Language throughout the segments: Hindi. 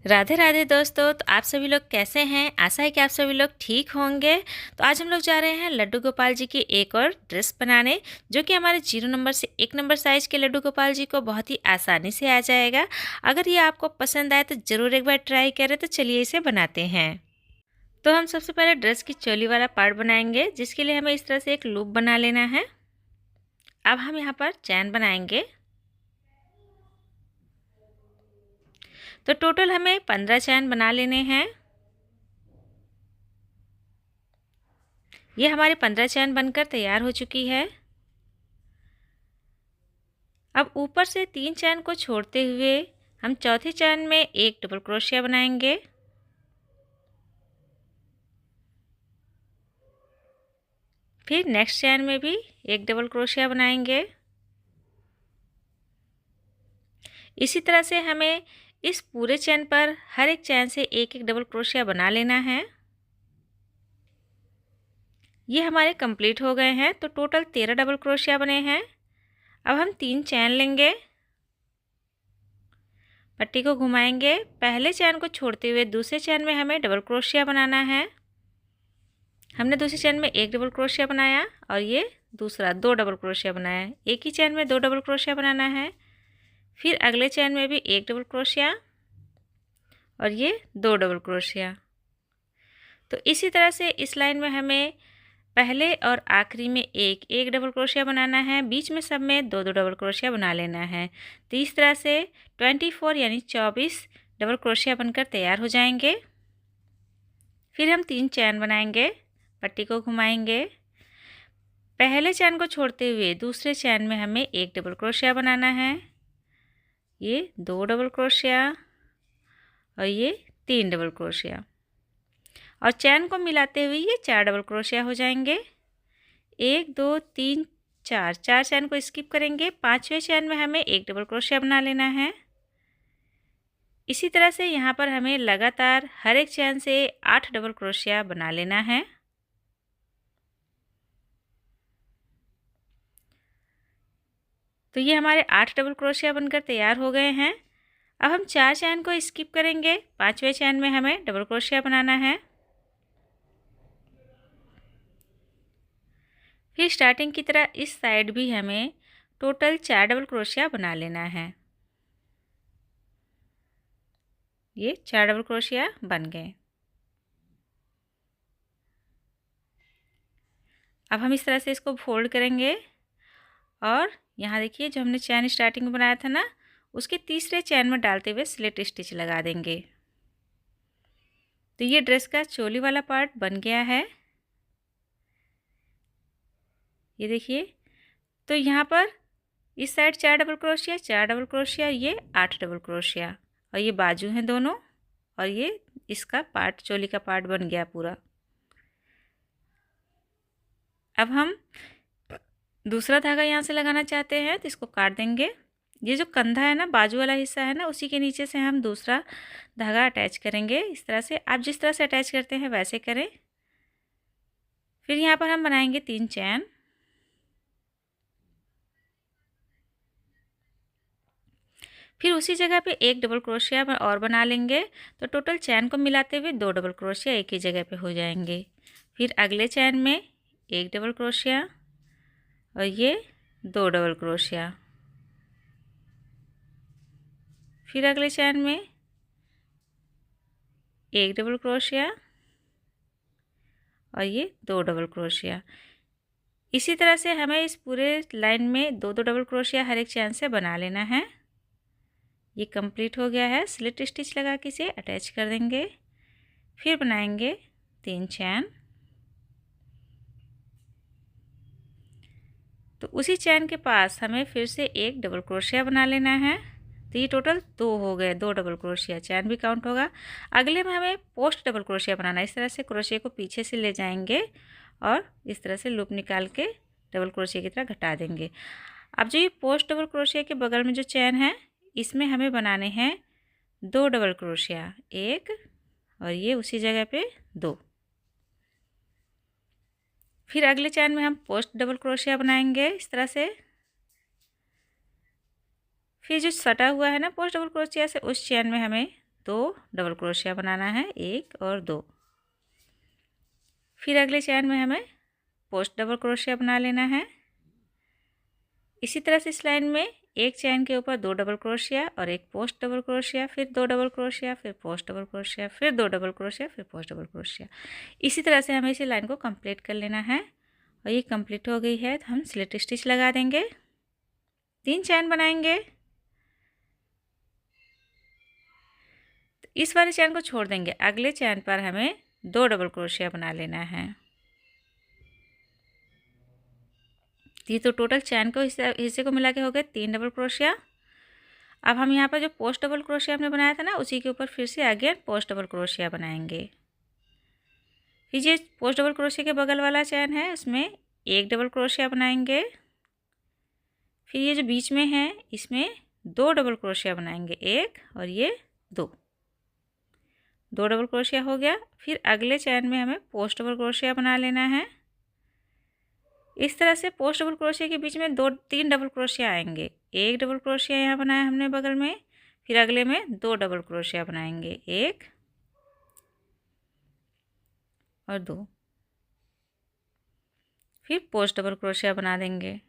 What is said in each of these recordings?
राधे राधे दोस्तों। तो आप सभी लोग कैसे हैं? आशा है कि आप सभी लोग ठीक होंगे। तो आज हम लोग जा रहे हैं लड्डू गोपाल जी की एक और ड्रेस बनाने, जो कि हमारे 0 नंबर से 1 नंबर साइज़ के लड्डू गोपाल जी को बहुत ही आसानी से आ जाएगा। अगर ये आपको पसंद आए तो ज़रूर एक बार ट्राई करें। तो चलिए इसे बनाते हैं। तो हम सबसे पहले ड्रेस की चोली वाला पार्ट बनाएंगे, जिसके लिए हमें इस तरह से एक लूप बना लेना है। अब हम यहाँ पर चैन बनाएंगे। तो टोटल हमें 15 चैन बना लेने हैं। ये हमारी 15 चैन बनकर तैयार हो चुकी है। अब ऊपर से 3 चैन को छोड़ते हुए हम चौथी चैन में एक डबल क्रोशिया बनाएंगे। फिर नेक्स्ट चैन में भी एक डबल क्रोशिया बनाएंगे। इसी तरह से हमें इस पूरे चैन पर हर एक चैन से एक एक डबल क्रोशिया बना लेना है। ये हमारे कंप्लीट हो गए हैं। तो टोटल 13 डबल क्रोशिया बने हैं। अब हम 3 चैन लेंगे, पट्टी को घुमाएंगे। पहले चैन को छोड़ते हुए दूसरे चैन में हमें डबल क्रोशिया बनाना है। हमने दूसरी चैन में एक डबल क्रोशिया बनाया और ये दूसरा 2 डबल क्रोशिया बनाया। एक ही चैन में 2 डबल क्रोशिया बनाना है। फिर अगले चैन में भी एक डबल क्रोशिया और ये 2 डबल क्रोशिया। तो इसी तरह से इस लाइन में हमें पहले और आखिरी में एक एक डबल क्रोशिया बनाना है। बीच में सब में 2 2 डबल क्रोशिया बना लेना है। तो इस तरह से 24 यानी 24 डबल क्रोशिया बनकर तैयार हो जाएंगे। फिर हम 3 चैन बनाएंगे, पट्टी को घुमाएंगे। पहले चैन को छोड़ते हुए दूसरे चैन में हमें एक डबल क्रोशिया बनाना है। ये 2 डबल क्रोशिया और ये 3 डबल क्रोशिया, और चैन को मिलाते हुए ये 4 डबल क्रोशिया हो जाएंगे। 1 2 3 4 4 चैन को स्किप करेंगे। 5वें चैन में हमें एक डबल क्रोशिया बना लेना है। इसी तरह से यहाँ पर हमें लगातार हर एक चैन से 8 डबल क्रोशिया बना लेना है। तो ये हमारे 8 डबल क्रोशिया बनकर तैयार हो गए हैं। अब हम 4 चैन को स्किप करेंगे। 5वें चैन में हमें डबल क्रोशिया बनाना है। फिर स्टार्टिंग की तरह इस साइड भी हमें टोटल 4 डबल क्रोशिया बना लेना है। ये 4 डबल क्रोशिया बन गए। अब हम इस तरह से इसको फोल्ड करेंगे और यहाँ देखिए जो हमने चैन स्टार्टिंग में बनाया था ना, उसके तीसरे चैन में डालते हुए स्लिट स्टिच लगा देंगे। तो ये ड्रेस का चोली वाला पार्ट बन गया है। ये देखिए, तो यहाँ पर इस side 4 double crochet, 4 double crochet, ये 8 डबल क्रोशिया, और ये बाजू हैं दोनों, और ये इसका पार्ट, चोली का पार्ट बन गया पूरा। अब हम दूसरा धागा यहाँ से लगाना चाहते हैं तो इसको काट देंगे। ये जो कंधा है ना, बाजू वाला हिस्सा है ना, उसी के नीचे से हम दूसरा धागा अटैच करेंगे। इस तरह से आप जिस तरह से अटैच करते हैं वैसे करें। फिर यहाँ पर हम बनाएंगे 3 चैन। फिर उसी जगह पे एक डबल क्रोशिया और बना लेंगे। तो टोटल चैन को मिलाते हुए 2 डबल क्रोशिया एक ही जगह पे हो जाएंगे। फिर अगले चैन में एक डबल क्रोशिया और ये 2 डबल क्रोशिया। फिर अगले चैन में एक डबल क्रोशिया और ये 2 डबल क्रोशिया। इसी तरह से हमें इस पूरे लाइन में 2 2 डबल क्रोशिया हर एक चैन से बना लेना है। ये कंप्लीट हो गया है। स्लिट स्टिच लगा के इसे अटैच कर देंगे। फिर बनाएंगे 3 चैन। तो उसी चैन के पास हमें फिर से एक डबल क्रोशिया बना लेना है। तो ये टोटल 2 हो गए, 2 डबल क्रोशिया, चैन भी काउंट होगा। अगले में हमें पोस्ट डबल क्रोशिया बनाना है। इस तरह से क्रोशिया को पीछे से ले जाएंगे और इस तरह से लूप निकाल के डबल क्रोशिया की तरह घटा देंगे। अब जो ये पोस्ट डबल क्रोशिया के बगल में जो चैन है, इसमें हमें बनाने हैं 2 डबल क्रोशिया, एक और ये उसी जगह पे 2। फिर अगले चैन में हम पोस्ट डबल क्रोशिया बनाएंगे इस तरह से। फिर जो सटा हुआ है ना पोस्ट डबल क्रोशिया से, उस चैन में हमें 2 डबल क्रोशिया बनाना है, 1 और 2। फिर अगले चैन में हमें पोस्ट डबल क्रोशिया बना लेना है। इसी तरह से इस लाइन में एक चैन के ऊपर 2 डबल क्रोशिया और एक पोस्ट डबल क्रोशिया, फिर 2 डबल क्रोशिया, फिर पोस्ट डबल क्रोशिया, फिर 2 डबल क्रोशिया, फिर पोस्ट डबल क्रोशिया। इसी तरह से हमें इसी लाइन को कंप्लीट कर लेना है। और ये कंप्लीट हो गई है तो हम स्लिट स्टिच लगा देंगे, 3 चैन बनाएंगे। तो इस वाले चैन को छोड़ देंगे, अगले चैन पर हमें 2 डबल क्रोशिया बना लेना है। ये तो टोटल चैन को हिस्से को मिला के हो गए 3 डबल क्रोशिया। अब हम यहाँ पर जो पोस्ट डबल क्रोशिया हमने बनाया था ना, उसी के ऊपर फिर से अगेन पोस्ट डबल क्रोशिया बनाएंगे। फिर ये पोस्ट डबल क्रोशिया के बगल वाला चैन है, उसमें 1 डबल क्रोशिया बनाएंगे। फिर ये जो बीच में है इसमें 2 डबल क्रोशिया बनाएंगे, 1 और ये 2 डबल क्रोशिया हो गया। फिर अगले चैन में हमें पोस्ट डबल क्रोशिया बना लेना है। इस तरह से पोस्ट डबल क्रोशिया के बीच में 2-3 डबल क्रोशिया आएंगे, 1 डबल क्रोशिया यहाँ बनाया हमने बगल में, फिर अगले में 2 डबल क्रोशिया बनाएंगे, 1 और 2, फिर पोस्ट डबल क्रोशिया बना देंगे।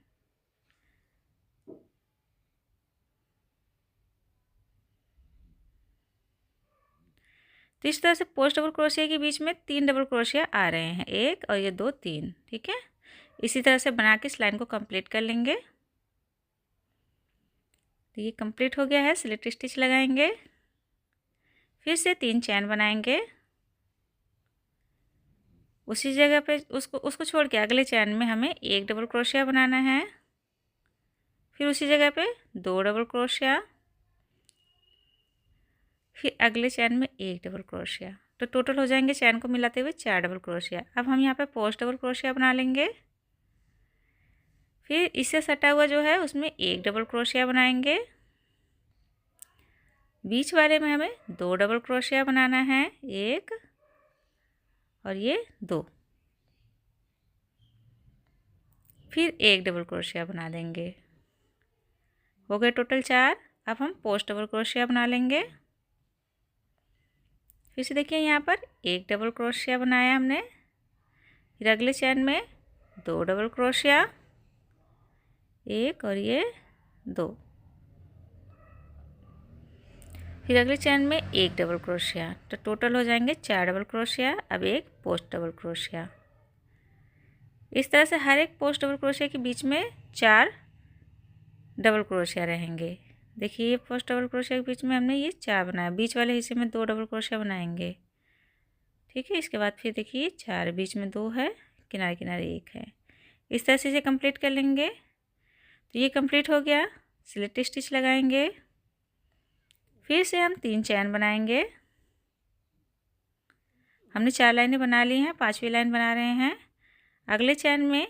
तो इस तरह से पोस्ट डबल क्रोशिया के बीच में 3 डबल क्रोशिया आ रहे हैं, 1 और ये 2 3, ठीक है। इसी तरह से बना के इस लाइन को कंप्लीट कर लेंगे। तो ये कंप्लीट हो गया है, स्लिट स्टिच लगाएंगे, फिर से 3 चैन बनाएंगे। उसी जगह पे उसको छोड़ के अगले चैन में हमें 1 डबल क्रोशिया बनाना है। फिर उसी जगह पे 2 डबल क्रोशिया, फिर अगले चैन में 1 डबल क्रोशिया। तो टोटल हो जाएंगे चैन को मिलाते हुए 4 डबल क्रोशिया। अब हम यहाँ पे पोस्ट डबल क्रोशिया बना लेंगे। फिर इससे सटा हुआ जो है उसमें 1 डबल क्रोशिया बनाएंगे। बीच वाले में हमें 2 डबल क्रोशिया बनाना है, 1 और ये 2, फिर 1 डबल क्रोशिया बना देंगे। हो गए टोटल 4। अब हम पोस्ट डबल क्रोशिया बना लेंगे। फिर से देखिए यहाँ पर 1 डबल क्रोशिया बनाया हमने, फिर अगले चैन में 2 डबल क्रोशिया, 1 और ये 2, फिर अगले चैन में 1 डबल क्रोशिया। तो टोटल हो जाएंगे 4 डबल क्रोशिया। अब एक पोस्ट डबल क्रोशिया। इस तरह से हर एक पोस्ट डबल क्रोशिया के बीच में 4 डबल क्रोशिया रहेंगे। देखिए ये पोस्ट डबल क्रोशिया के बीच में हमने ये 4 बनाया, बीच वाले हिस्से में 2 डबल क्रोशिया बनाएंगे, ठीक है। इसके बाद फिर देखिए 4, बीच में 2 है, किनारे किनारे 1 है। इस तरह से इसे कंप्लीट कर लेंगे। तो ये कंप्लीट हो गया, स्लिट स्टिच लगाएंगे, फिर से हम 3 चैन बनाएंगे। हमने 4 लाइनें बना ली हैं, 5वीं लाइन बना रहे हैं। अगले चैन में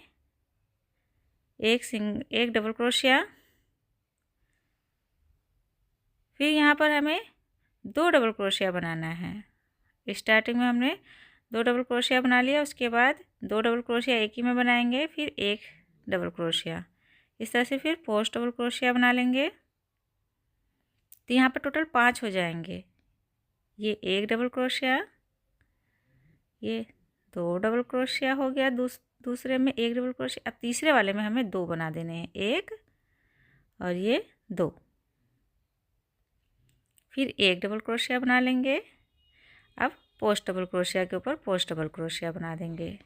एक डबल क्रोशिया, फिर यहाँ पर हमें 2 डबल क्रोशिया बनाना है। स्टार्टिंग में हमने 2 डबल क्रोशिया बना लिया, उसके बाद 2 डबल क्रोशिया एक ही में बनाएंगे, फिर 1 डबल क्रोशिया। इस तरह से फिर पोस्ट डबल क्रोशिया बना लेंगे। तो यहाँ पर टोटल 5 हो जाएंगे। ये 1 डबल क्रोशिया, ये 2 डबल क्रोशिया हो गया, दूसरे में 1 डबल क्रोशिया। अब तीसरे वाले में हमें 2 बना देने हैं, 1 और ये 2, फिर 1 डबल क्रोशिया बना लेंगे। अब पोस्ट डबल क्रोशिया के ऊपर पोस्ट डबल क्रोशिया बना देंगे।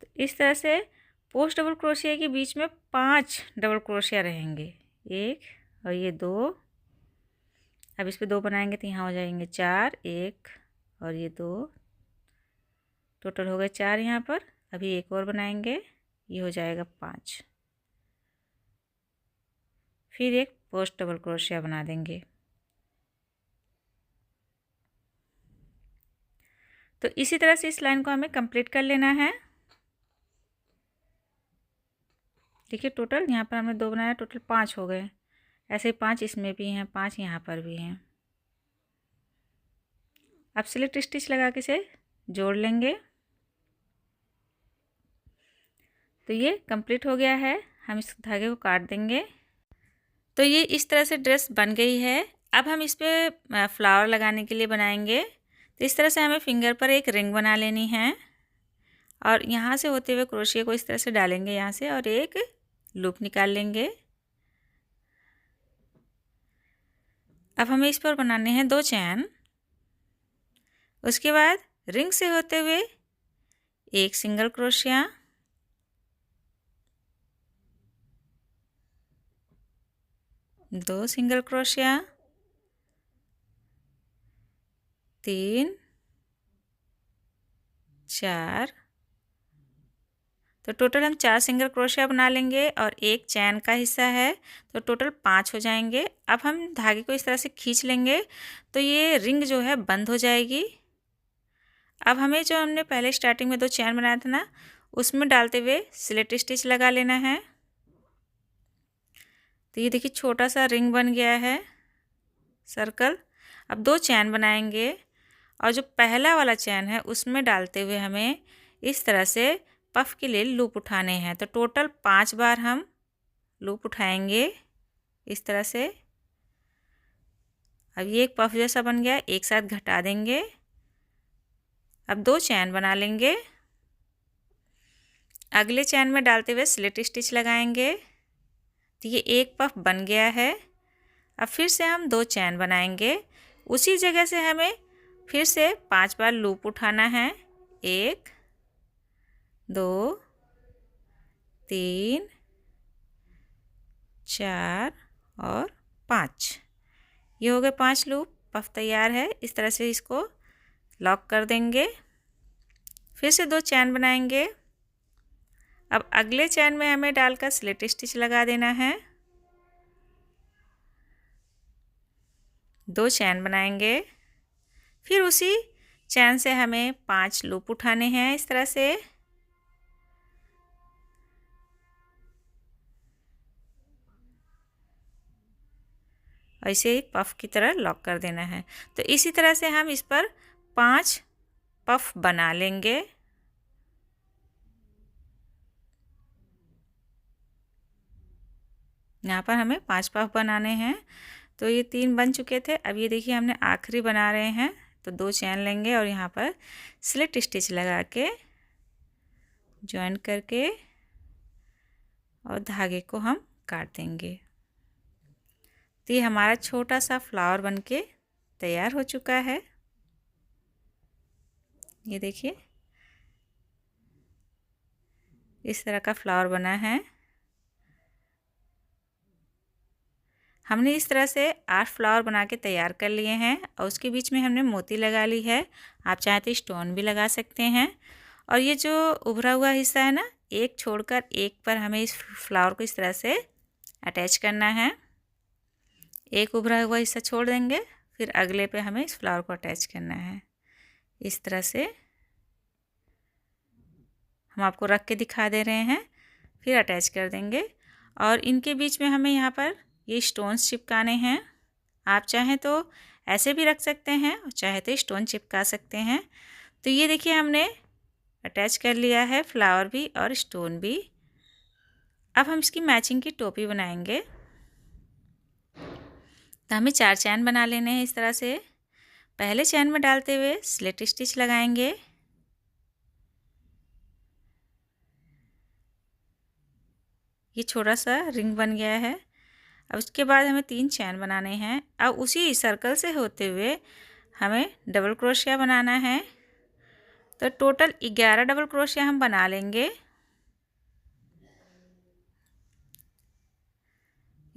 तो इस तरह से पोस्ट डबल क्रोशिया के बीच में 5 डबल क्रोशिया रहेंगे, 1 और ये 2। अब इस पे 2 बनाएंगे तो यहाँ हो जाएंगे 4, 1 और ये 2, टोटल हो गए 4 यहाँ पर। अभी एक और बनाएंगे, ये हो जाएगा 5, फिर एक पोस्ट डबल क्रोशिया बना देंगे। तो इसी तरह से इस लाइन को हमें कंप्लीट कर लेना है। देखिए टोटल यहाँ पर हमने 2 बनाया, टोटल 5 हो गए। ऐसे ही 5 इसमें भी हैं, 5 यहाँ पर भी हैं। अब स्लिट स्टिच लगा के इसे जोड़ लेंगे। तो ये कंप्लीट हो गया है। हम इस धागे को काट देंगे। तो ये इस तरह से ड्रेस बन गई है। अब हम इस पे फ्लावर लगाने के लिए बनाएंगे। तो इस तरह से हमें फिंगर पर एक रिंग बना लेनी है और यहाँ से होते हुए क्रोशिया को इस तरह से डालेंगे यहाँ से और एक लूप निकाल लेंगे। अब हमें इस पर बनाने हैं 2 चैन। उसके बाद रिंग से होते हुए एक सिंगल क्रोशिया, 2 सिंगल क्रोशिया, 3, 4। तो टोटल हम 4 सिंगल क्रोशिया बना लेंगे और एक चैन का हिस्सा है तो टोटल 5 हो जाएंगे। अब हम धागे को इस तरह से खींच लेंगे तो ये रिंग जो है बंद हो जाएगी। अब हमें जो हमने पहले स्टार्टिंग में 2 चैन बनाया था ना, उसमें डालते हुए स्लिट स्टिच लगा लेना है। तो ये देखिए छोटा सा रिंग बन गया है सर्कल। अब 2 चैन बनाएंगे और जो पहला वाला चैन है उसमें डालते हुए हमें इस तरह से पफ के लिए लूप उठाने हैं। तो टोटल 5 बार हम लूप उठाएंगे इस तरह से। अब ये एक पफ जैसा बन गया, एक साथ घटा देंगे। अब 2 चैन बना लेंगे, अगले चैन में डालते हुए स्लिट स्टिच लगाएंगे। तो ये एक पफ बन गया है। अब फिर से हम 2 चैन बनाएंगे, उसी जगह से हमें फिर से 5 बार लूप उठाना है। 1, 2, 3, 4 और 5। ये हो गए 5 लूप। पफ तैयार है। इस तरह से इसको लॉक कर देंगे। फिर से 2 चैन बनाएंगे। अब अगले चैन में हमें डालकर स्लिट स्टिच लगा देना है। 2 चैन बनाएंगे, फिर उसी चैन से हमें 5 लूप उठाने हैं इस तरह से। ऐसे ही पफ की तरह लॉक कर देना है। तो इसी तरह से हम इस पर 5 पफ बना लेंगे। यहाँ पर हमें 5 पफ बनाने हैं। तो ये 3 बन चुके थे। अब ये देखिए हमने आखिरी बना रहे हैं। तो 2 चैन लेंगे और यहाँ पर स्लिट स्टिच लगा के जॉइन करके और धागे को हम काट देंगे। तो ये हमारा छोटा सा फ्लावर बनके तैयार हो चुका है। ये देखिए इस तरह का फ्लावर बना है। हमने इस तरह से 8 फ्लावर बना के तैयार कर लिए हैं और उसके बीच में हमने मोती लगा ली है। आप चाहें तो स्टोन भी लगा सकते हैं। और ये जो उभरा हुआ हिस्सा है ना, एक छोड़कर एक पर हमें इस फ्लावर को इस तरह से अटैच करना है। एक उभरा हुआ हिस्सा छोड़ देंगे, फिर अगले पे हमें इस फ्लावर को अटैच करना है। इस तरह से हम आपको रख के दिखा दे रहे हैं, फिर अटैच कर देंगे। और इनके बीच में हमें यहाँ पर ये स्टोन्स चिपकाने हैं। आप चाहें तो ऐसे भी रख सकते हैं और चाहे तो स्टोन चिपका सकते हैं। तो ये देखिए हमने अटैच कर लिया है फ्लावर भी और स्टोन भी। अब हम इसकी मैचिंग की टोपी बनाएंगे। तो हमें 4 चैन बना लेने हैं इस तरह से। पहले चैन में डालते हुए स्लिट स्टिच लगाएंगे। ये छोटा सा रिंग बन गया है। अब उसके बाद हमें 3 चैन बनाने हैं। अब उसी सर्कल से होते हुए हमें डबल क्रोशिया बनाना है। तो टोटल 11 डबल क्रोशिया हम बना लेंगे।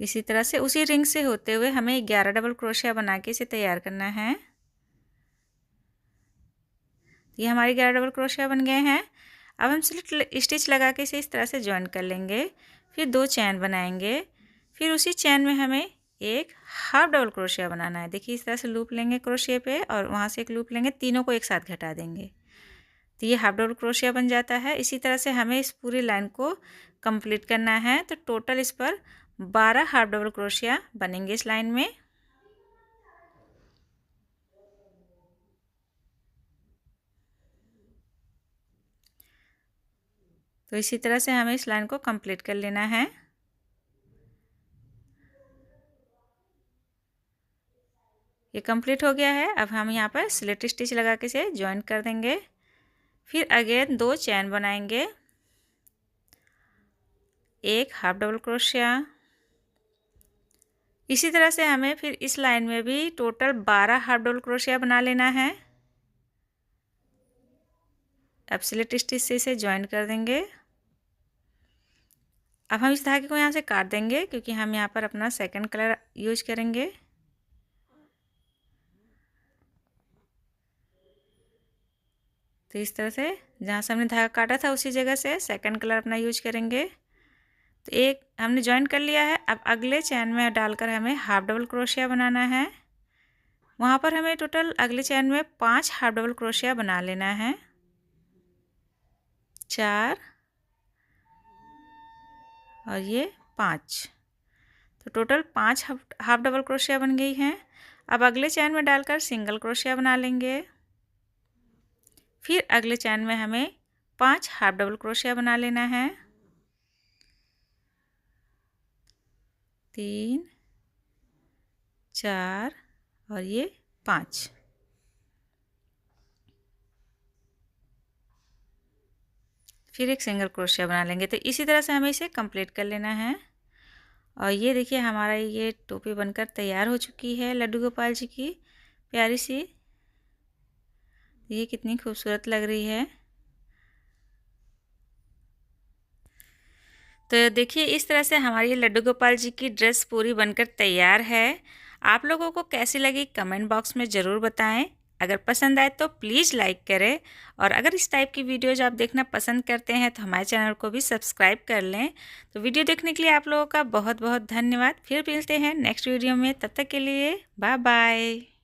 इसी तरह से उसी रिंग से होते हुए हमें 11 डबल क्रोशिया बना के इसे तैयार करना है। ये हमारे 11 डबल क्रोशिया बन गए हैं। अब हम स्लिट स्टिच लगा के इसे इस तरह से जॉइन कर लेंगे। फिर 2 चैन बनाएंगे, फिर उसी चैन में हमें एक हाफ डबल क्रोशिया बनाना है। देखिए इस तरह से लूप लेंगे क्रोशिया पे और वहाँ से एक लूप लेंगे, तीनों को एक साथ घटा देंगे तो ये हाफ डबल क्रोशिया बन जाता है। इसी तरह से हमें इस पूरी लाइन को कंप्लीट करना है। तो टोटल इस पर 12 हाफ डबल क्रोशिया बनेंगे इस लाइन में। तो इसी तरह से हमें इस लाइन को कंप्लीट कर लेना है। ये कंप्लीट हो गया है। अब हम यहाँ पर स्लिट स्टिच लगा के इसे ज्वाइन कर देंगे। फिर अगेन 2 चैन बनाएंगे, एक हाफ डबल क्रोशिया। इसी तरह से हमें फिर इस लाइन में भी टोटल 12 हाफ डबल क्रोशिया बना लेना है। अब स्लिट स्टिच से इसे ज्वाइन कर देंगे। अब हम इस धागे को यहाँ से काट देंगे क्योंकि हम यहाँ पर अपना सेकंड कलर यूज करेंगे। तो इस तरह से जहाँ से हमने धागा काटा था उसी जगह से सेकंड कलर अपना यूज करेंगे। तो एक हमने ज्वाइन कर लिया है। अब अगले चैन में डालकर हमें हाफ डबल क्रोशिया बनाना है। वहाँ पर हमें टोटल अगले चैन में 5 हाफ डबल क्रोशिया बना लेना है। 4 और ये 5, तो टोटल 5 हाफ डबल क्रोशिया बन गई हैं। अब अगले चैन में डालकर सिंगल क्रोशिया बना लेंगे। फिर अगले चैन में हमें 5 हाफ डबल क्रोशिया बना लेना है। 3 4 और ये 5। फिर एक सिंगल क्रोशिया बना लेंगे। तो इसी तरह से हमें इसे कंप्लीट कर लेना है। और ये देखिए हमारा ये टोपी बनकर तैयार हो चुकी है लड्डू गोपाल जी की, प्यारी सी। ये कितनी खूबसूरत लग रही है। तो देखिए इस तरह से हमारी लड्डू गोपाल जी की ड्रेस पूरी बनकर तैयार है। आप लोगों को कैसी लगी कमेंट बॉक्स में ज़रूर बताएं। अगर पसंद आए तो प्लीज़ लाइक करें, और अगर इस टाइप की वीडियोज़ आप देखना पसंद करते हैं तो हमारे चैनल को भी सब्सक्राइब कर लें। तो वीडियो देखने के लिए आप लोगों का बहुत बहुत धन्यवाद। फिर मिलते हैं नेक्स्ट वीडियो में, तब तक के लिए बाय बाय।